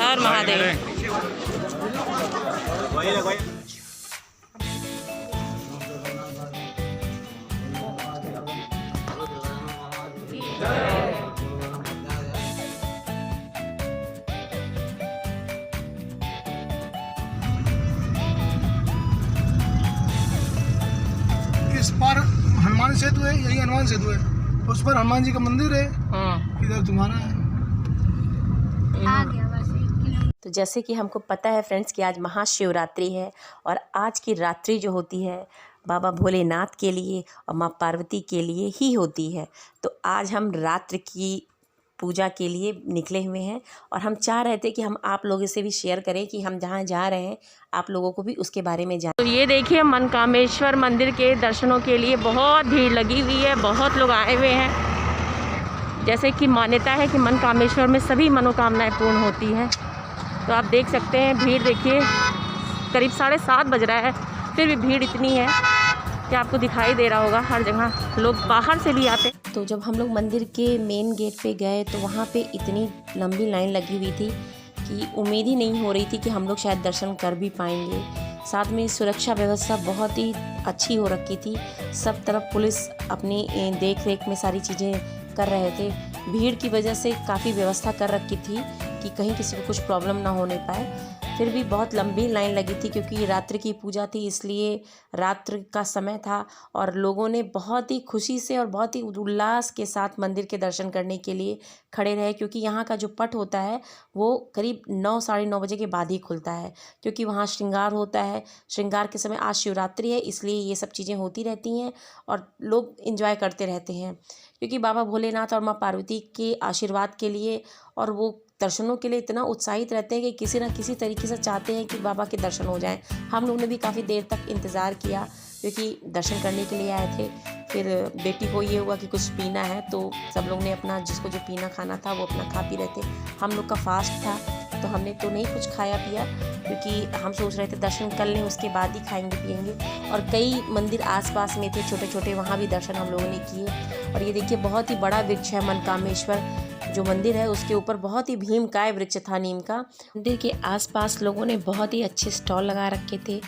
हर महादेव। इस पर हनुमान सेतु है, यही हनुमान सेतु है, उस पर हनुमान जी का मंदिर है, इधर तुम्हारा है। तो जैसे कि हमको पता है फ्रेंड्स कि आज महाशिवरात्रि है और आज की रात्रि जो होती है बाबा भोलेनाथ के लिए और माँ पार्वती के लिए ही होती है। तो आज हम रात्रि की पूजा के लिए निकले हुए हैं और हम चाह रहे थे कि हम आप लोगों से भी शेयर करें कि हम जहाँ जा रहे हैं आप लोगों को भी उसके बारे में जान। तो ये देखिए मनकामेश्वर मंदिर के दर्शनों के लिए बहुत भीड़ लगी हुई है, बहुत लोग आए हुए हैं। जैसे कि मान्यता है कि मनकामेश्वर में सभी मनोकामनाएं पूर्ण होती हैं। तो आप देख सकते हैं भीड़ देखिए, करीब 7:30 बज रहा है, फिर भी भीड़ इतनी है कि आपको दिखाई दे रहा होगा। हर जगह लोग बाहर से भी आते। तो जब हम लोग मंदिर के मेन गेट पे गए तो वहाँ पे इतनी लंबी लाइन लगी हुई थी कि उम्मीद ही नहीं हो रही थी कि हम लोग शायद दर्शन कर भी पाएंगे। साथ में सुरक्षा व्यवस्था बहुत ही अच्छी हो रखी थी, सब तरफ पुलिस अपनी देख रेख में सारी चीज़ें कर रहे थे। भीड़ की वजह से काफ़ी व्यवस्था कर रखी थी कि कहीं किसी को कुछ प्रॉब्लम ना होने पाए। फिर भी बहुत लंबी लाइन लगी थी क्योंकि रात्रि की पूजा थी, इसलिए रात्रि का समय था और लोगों ने बहुत ही खुशी से और बहुत ही उल्लास के साथ मंदिर के दर्शन करने के लिए खड़े रहे। क्योंकि यहाँ का जो पट होता है वो करीब 9 साढ़े 9 बजे के बाद ही खुलता है, क्योंकि वहाँ श्रृंगार होता है। श्रृंगार के समय आज शिवरात्रि है, इसलिए ये सब चीज़ें होती रहती हैं और लोग एंजॉय करते रहते हैं। क्योंकि बाबा भोलेनाथ और माँ पार्वती के आशीर्वाद के लिए और वो दर्शनों के लिए इतना उत्साहित रहते हैं कि किसी न किसी तरीके से चाहते हैं कि बाबा के दर्शन हो जाएं। हम लोगों ने भी काफ़ी देर तक इंतज़ार किया क्योंकि दर्शन करने के लिए आए थे। फिर बेटी को ये हुआ कि कुछ पीना है, तो सब लोग ने अपना जिसको जो पीना खाना था वो अपना खा पी रहे थे। हम लोग का फास्ट था तो हमने तो नहीं कुछ खाया पिया, क्योंकि हम सोच रहे थे दर्शन कर लें उसके बाद ही खाएंगे पिएंगे। और कई मंदिर आसपास में थे छोटे छोटे, वहाँ भी दर्शन हम लोगों ने किए। और ये देखिए बहुत ही बड़ा वृक्ष है मनकामेश्वर जो मंदिर है, उसके ऊपर बहुत ही भीमकाय वृक्ष था नीम का। मंदिर के आसपास लोगों ने बहुत ही अच्छे स्टॉल लगा रखे थे,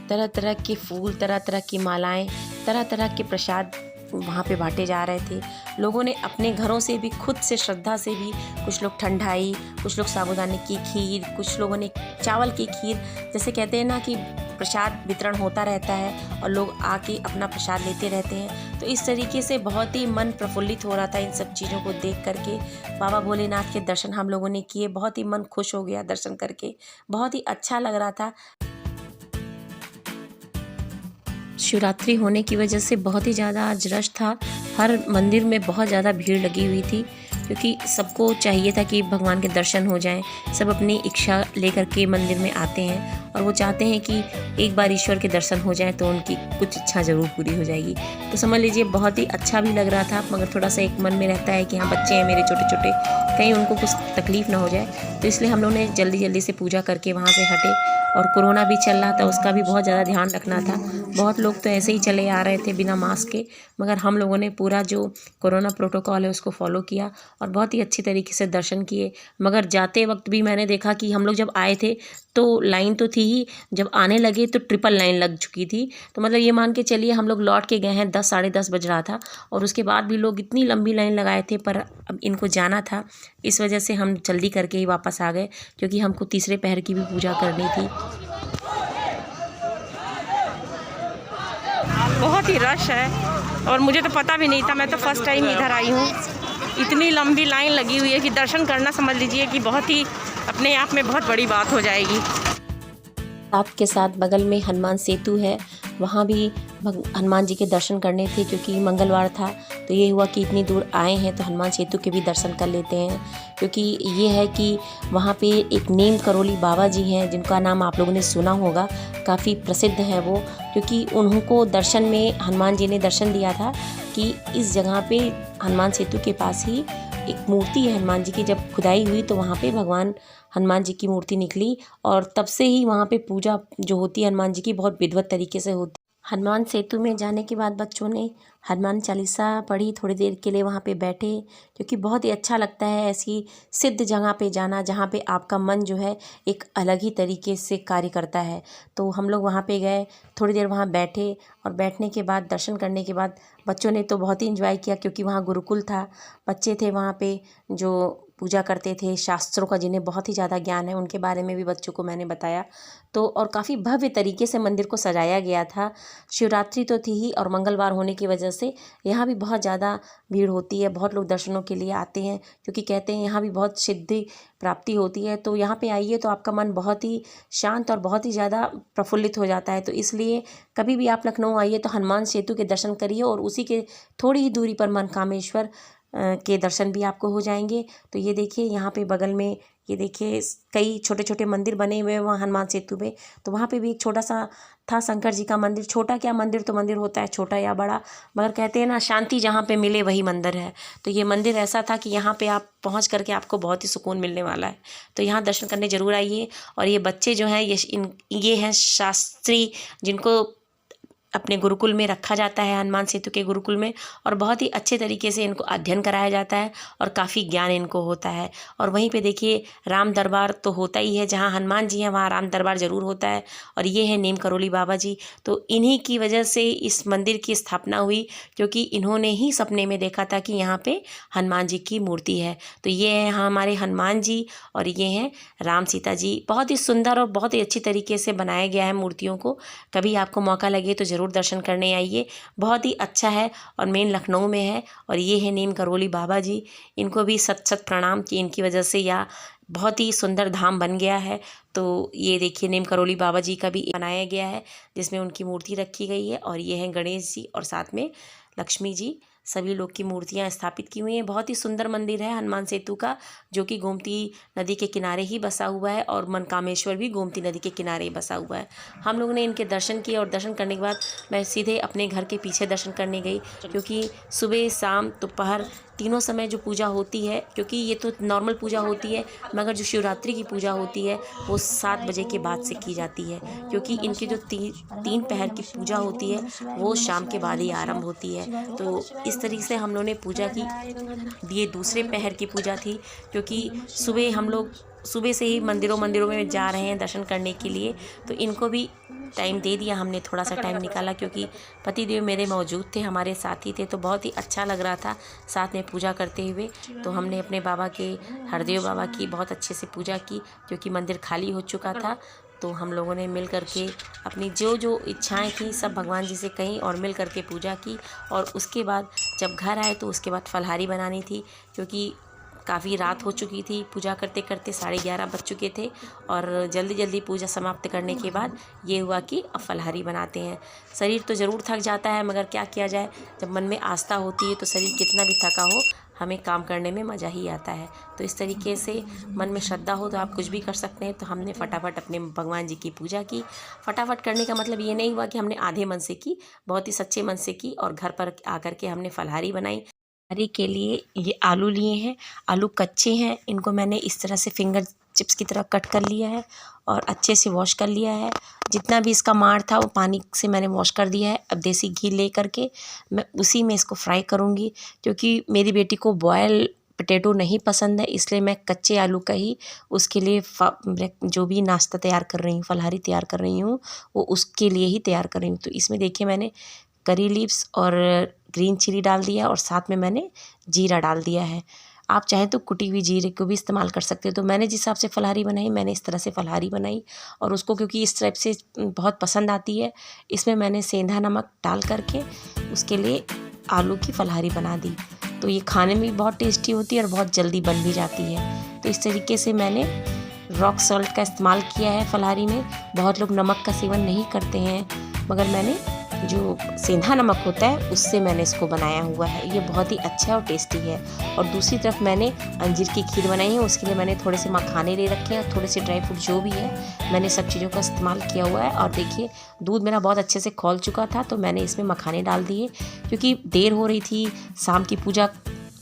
तरह तरह के फूल, तरह तरह की मालाएं, तरह तरह के प्रसाद वहाँ पे बांटे जा रहे थे। लोगों ने अपने घरों से भी, खुद से श्रद्धा से भी, कुछ लोग ठंडाई, कुछ लोग साबूदाने की खीर, कुछ लोगों ने चावल की खीर, जैसे कहते हैं ना कि प्रसाद वितरण होता रहता है और लोग आके अपना प्रसाद लेते रहते हैं। तो इस तरीके से बहुत ही मन प्रफुल्लित हो रहा था इन सब चीज़ों को देख करके। बाबा भोलेनाथ के दर्शन हम लोगों ने किए, बहुत ही मन खुश हो गया दर्शन करके, बहुत ही अच्छा लग रहा था। शिवरात्रि होने की वजह से बहुत ही ज़्यादा आज रश था, हर मंदिर में बहुत ज़्यादा भीड़ लगी हुई थी क्योंकि सबको चाहिए था कि भगवान के दर्शन हो जाएं। सब अपनी इच्छा लेकर के मंदिर में आते हैं और वो चाहते हैं कि एक बार ईश्वर के दर्शन हो जाएं तो उनकी कुछ इच्छा ज़रूर पूरी हो जाएगी। तो समझ लीजिए बहुत ही अच्छा भी लग रहा था, मगर थोड़ा सा एक मन में रहता है कि हाँ बच्चे हैं मेरे छोटे छोटे, कहीं उनको कुछ तकलीफ़ ना हो जाए। तो इसलिए हम लोगों ने जल्दी जल्दी से पूजा करके वहाँ से हटे। और कोरोना भी चल रहा था, उसका भी बहुत ज़्यादा ध्यान रखना था। बहुत लोग तो ऐसे ही चले आ रहे थे बिना मास्क के, मगर हम लोगों ने पूरा जो कोरोना प्रोटोकॉल है उसको फॉलो किया और बहुत ही अच्छी तरीके से दर्शन किए। मगर जाते वक्त भी मैंने देखा कि हम लोग जब आए थे तो लाइन तो थी ही, जब आने लगे तो ट्रिपल लाइन लग चुकी थी। तो मतलब ये मान के चलिए हम लोग लौट के गए हैं 10 साढ़े 10 बज रहा था और उसके बाद भी लोग इतनी लंबी लाइन लगाए थे। पर अब इनको जाना था, इस वजह से हम जल्दी करके ही वापस आ गए क्योंकि हमको तीसरे पहर की भी पूजा करनी थी। बहुत ही रश है और मुझे तो पता भी नहीं था, मैं तो फर्स्ट टाइम इधर आई हूँ। इतनी लंबी लाइन लगी हुई है कि दर्शन करना समझ लीजिए कि बहुत ही अपने आप में बहुत बड़ी बात हो जाएगी। साथ के साथ बगल में हनुमान सेतु है, वहाँ भी हनुमान जी के दर्शन करने थे क्योंकि मंगलवार था। तो ये हुआ कि इतनी दूर आए हैं तो हनुमान सेतु के भी दर्शन कर लेते हैं, क्योंकि ये है कि वहाँ पे एक नीम करोली बाबा जी हैं जिनका नाम आप लोगों ने सुना होगा, काफ़ी प्रसिद्ध है वो। क्योंकि उनको दर्शन में हनुमान जी ने दर्शन दिया था कि इस जगह पे हनुमान सेतु के पास ही एक मूर्ति है हनुमान जी की। जब खुदाई हुई तो वहाँ पे भगवान हनुमान जी की मूर्ति निकली और तब से ही वहाँ पे पूजा जो होती है हनुमान जी की बहुत विधिवत तरीके से होती है। हनुमान सेतु में जाने के बाद बच्चों ने हनुमान चालीसा पढ़ी, थोड़ी देर के लिए वहाँ पे बैठे, क्योंकि बहुत ही अच्छा लगता है ऐसी सिद्ध जगह पे जाना जहाँ पे आपका मन जो है एक अलग ही तरीके से कार्य करता है। तो हम लोग वहाँ पे गए, थोड़ी देर वहाँ बैठे और बैठने के बाद दर्शन करने के बाद बच्चों ने तो बहुत ही एंजॉय किया, क्योंकि वहाँ गुरुकुल था, बच्चे थे वहाँ पे जो पूजा करते थे शास्त्रों का, जिन्हें बहुत ही ज़्यादा ज्ञान है, उनके बारे में भी बच्चों को मैंने बताया। तो और काफ़ी भव्य तरीके से मंदिर को सजाया गया था। शिवरात्रि तो थी ही और मंगलवार होने की वजह से यहाँ भी बहुत ज़्यादा भीड़ होती है, बहुत लोग दर्शनों के लिए आते हैं, क्योंकि कहते हैं यहाँ भी बहुत सिद्धि प्राप्ति होती है। तो यहाँ पे आइए तो आपका मन बहुत ही शांत और बहुत ही ज़्यादा प्रफुल्लित हो जाता है। तो इसलिए कभी भी आप लखनऊ आइए तो हनुमान सेतु के दर्शन करिए, और उसी के थोड़ी ही दूरी पर मनकामेश्वर के दर्शन भी आपको हो जाएंगे। तो ये देखिए यहाँ पे बगल में, ये देखिए कई छोटे छोटे मंदिर बने हुए हैं वहाँ हनुमान सेतु में। तो वहाँ पे भी एक छोटा सा था शंकर जी का मंदिर। छोटा क्या, मंदिर तो मंदिर होता है, छोटा या बड़ा, मगर कहते हैं ना शांति जहाँ पे मिले वही मंदिर है। तो ये मंदिर ऐसा था कि यहाँ पे आप पहुँच करके आपको बहुत ही सुकून मिलने वाला है। तो यहाँ दर्शन करने ज़रूर आइए। और ये बच्चे जो हैं ये हैं शास्त्री, जिनको अपने गुरुकुल में रखा जाता है, हनुमान सेतु के गुरुकुल में, और बहुत ही अच्छे तरीके से इनको अध्ययन कराया जाता है और काफ़ी ज्ञान इनको होता है। और वहीं पे देखिए राम दरबार तो होता ही है, जहाँ हनुमान जी हैं वहाँ राम दरबार ज़रूर होता है। और ये है नीम करोली बाबा जी। तो इन्हीं की वजह से इस मंदिर की स्थापना हुई, क्योंकि इन्होंने ही सपने में देखा था कि यहाँ पे हनुमान जी की मूर्ति है। तो ये है हमारे हनुमान जी और ये हैं राम सीता जी। बहुत ही सुंदर और बहुत ही अच्छी तरीके से बनाया गया है मूर्तियों को। कभी आपको मौका लगे तो ज़रूर दर्शन करने आइए, बहुत ही अच्छा है और मेन लखनऊ में है। और ये है नीम करोली बाबा जी, इनको भी सत सत प्रणाम कि इनकी वजह से यह बहुत ही सुंदर धाम बन गया है। तो ये देखिए नीम करोली बाबा जी का भी बनाया गया है, जिसमें उनकी मूर्ति रखी गई है। और ये हैं गणेश जी और साथ में लक्ष्मी जी, सभी लोग की मूर्तियां स्थापित की हुई हैं। बहुत ही सुंदर मंदिर है हनुमान सेतु का, जो कि गोमती नदी के किनारे ही बसा हुआ है, और मनकामेश्वर भी गोमती नदी के किनारे ही बसा हुआ है। हम लोगों ने इनके दर्शन किए और दर्शन करने के बाद मैं सीधे अपने घर के पीछे दर्शन करने गई, क्योंकि सुबह शाम दोपहर तीनों समय जो पूजा होती है, क्योंकि ये तो नॉर्मल पूजा होती है, मगर जो शिवरात्रि की पूजा होती है वो 7 बजे के बाद से की जाती है, क्योंकि इनकी जो तीन पहर की पूजा होती है वो शाम के बाद ही आरंभ होती है। तो इस तरीके से हम लोगों ने पूजा की। ये दूसरे पहर की पूजा थी, क्योंकि सुबह हम लोग सुबह से ही मंदिरों में जा रहे हैं दर्शन करने के लिए, तो इनको भी टाइम दे दिया हमने, थोड़ा सा टाइम निकाला, क्योंकि पतिदेव मेरे मौजूद थे, हमारे साथ ही थे, तो बहुत ही अच्छा लग रहा था साथ में पूजा करते हुए। तो हमने अपने बाबा के, हरदेव बाबा की बहुत अच्छे से पूजा की, क्योंकि मंदिर खाली हो चुका था। तो हम लोगों ने मिल करके अपनी जो जो इच्छाएं थी सब भगवान जी से कहीं और मिल करके पूजा की। और उसके बाद जब घर आए तो उसके बाद फलाहारी बनानी थी, क्योंकि काफ़ी रात हो चुकी थी, पूजा करते करते 11:30 बज चुके थे। और जल्दी जल्दी पूजा समाप्त करने के बाद ये हुआ कि अब फलाहारी बनाते हैं। शरीर तो ज़रूर थक जाता है, मगर क्या किया जाए, जब मन में आस्था होती है तो शरीर कितना भी थका हो, हमें काम करने में मज़ा ही आता है। तो इस तरीके से मन में श्रद्धा हो तो आप कुछ भी कर सकते हैं। तो हमने फटाफट अपने भगवान जी की पूजा की। फटाफट करने का मतलब ये नहीं हुआ कि हमने आधे मन से की, बहुत ही सच्चे मन से की। और घर पर आकर के हमने फलाहारी बनाई। फलाहारी के लिए ये आलू लिए हैं, आलू कच्चे हैं, इनको मैंने इस तरह से फिंगर चिप्स की तरह कट कर लिया है और अच्छे से वॉश कर लिया है। जितना भी इसका माड़ था वो पानी से मैंने वॉश कर दिया है। अब देसी घी ले करके मैं उसी में इसको फ्राई करूँगी, क्योंकि मेरी बेटी को बॉयल पोटैटो नहीं पसंद है, इसलिए मैं कच्चे आलू का ही उसके लिए जो भी नाश्ता तैयार कर रही हूँ, फलाहारी तैयार कर रही हूँ, वो उसके लिए ही तैयार कर रही हूँ। तो इसमें देखिए मैंने करी लीव्स और ग्रीन चिली डाल दिया और साथ में मैंने जीरा डाल दिया है। आप चाहें तो कुटी हुई जीरे को भी इस्तेमाल कर सकते हो। तो मैंने जिस हिसाब से फलाहारी बनाई, मैंने इस तरह से फलाहारी बनाई, और उसको क्योंकि इस टाइप से बहुत पसंद आती है, इसमें मैंने सेंधा नमक डाल करके उसके लिए आलू की फलाहारी बना दी। तो ये खाने में भी बहुत टेस्टी होती है और बहुत जल्दी बन भी जाती है। तो इस तरीके से मैंने रॉक सॉल्ट का इस्तेमाल किया है फलाहारी में। बहुत लोग नमक का सेवन नहीं करते हैं, मगर मैंने जो सेंधा नमक होता है उससे मैंने इसको बनाया हुआ है। ये बहुत ही अच्छा और टेस्टी है। और दूसरी तरफ मैंने अंजीर की खीर बनाई है, उसके लिए मैंने थोड़े से मखाने ले रखे हैं और थोड़े से ड्राई फ्रूट जो भी है, मैंने सब चीज़ों का इस्तेमाल किया हुआ है। और देखिए दूध मेरा बहुत अच्छे से खौल चुका था, तो मैंने इसमें मखाने डाल दिए, क्योंकि देर हो रही थी। शाम की पूजा,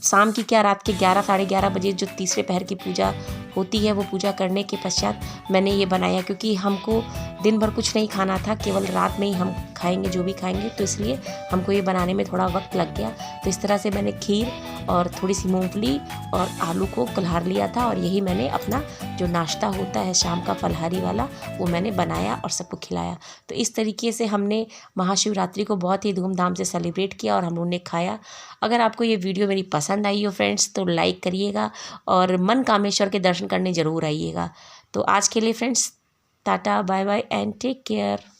शाम की क्या, रात के 11 साढ़े 11 बजे जो तीसरे पहर की पूजा होती है, वो पूजा करने के पश्चात मैंने ये बनाया, क्योंकि हमको दिन भर कुछ नहीं खाना था, केवल रात में ही हम खाएंगे जो भी खाएंगे, तो इसलिए हमको ये बनाने में थोड़ा वक्त लग गया। तो इस तरह से मैंने खीर और थोड़ी सी मूंगफली और आलू को कुल्हार लिया था, और यही मैंने अपना जो नाश्ता होता है शाम का फलहारी वाला, वो मैंने बनाया और सबको खिलाया। तो इस तरीके से हमने महाशिवरात्रि को बहुत ही धूमधाम से सेलिब्रेट किया और हम लोगों ने खाया। अगर आपको ये वीडियो मेरी पसंद आई हो फ्रेंड्स, तो लाइक करिएगा और मन कामेश्वर के दर्शन करने ज़रूर आइएगा। तो आज के लिए friends tata bye bye and take care.